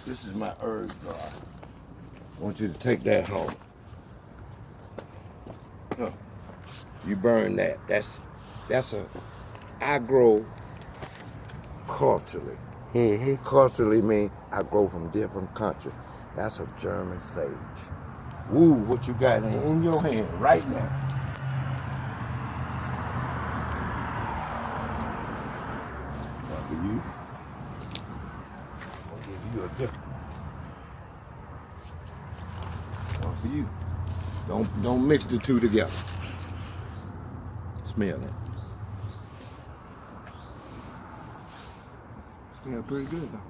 This is my herb jar. I want you to take that home. Huh. You burn that. I grow culturally. Mm-hmm. Culturally means I grow from different countries. That's a German sage. Woo, what you got in your hand right now. One for you. I'll give you a different one for you. Don't mix the two together. Smell it. Smell pretty good though.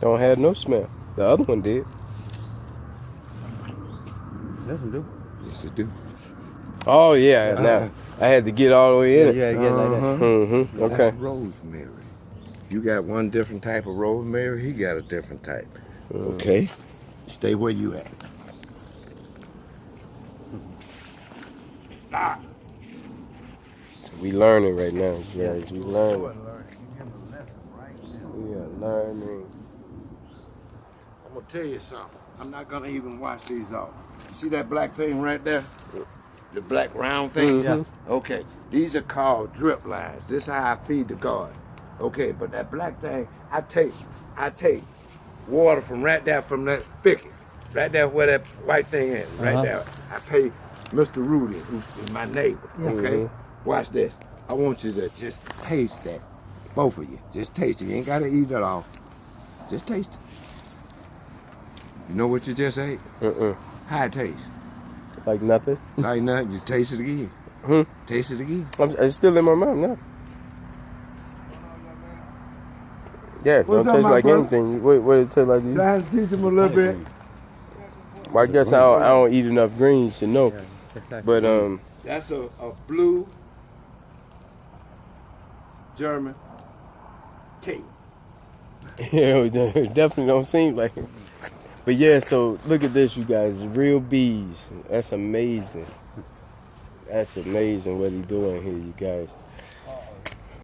Don't have no smell. The other one did. Doesn't do. Yes, it do. Oh yeah. Now I had to get all the way in it. Yeah, like that. Mm-hmm. Okay. That's rosemary. You got one different type of rosemary, he got a different type. Okay? Stay where you at. Stop. So we learning right now, guys. We learning. You give a lesson right now. We are learning. I'm gonna tell you something. I'm not gonna even wash these off. You see that black thing right there? The black round thing? Yeah. Okay. These are called drip lines. This is how I feed the garden. Okay, but that black thing, I take water from right there from that spigot. Right there where that white thing is. Right there. I pay Mr. Rudy, who's my neighbor. Okay? Watch this. I want you to just taste that. Both of you. Just taste it. You ain't gotta eat it all. Just taste it. You know what you just ate? How it taste? Like nothing. Like nothing. You taste it again. Taste it again. It's still in my mouth now. Yeah, it don't What's up, taste my like brother? anything. What it taste like to you? Try to teach him a little bit. Well, I guess I don't eat enough greens to know. But That's a blue German tea. yeah, it definitely don't seem like it. But yeah, so look at this, you guys. Real bees. That's amazing. That's amazing what he's doing here, you guys.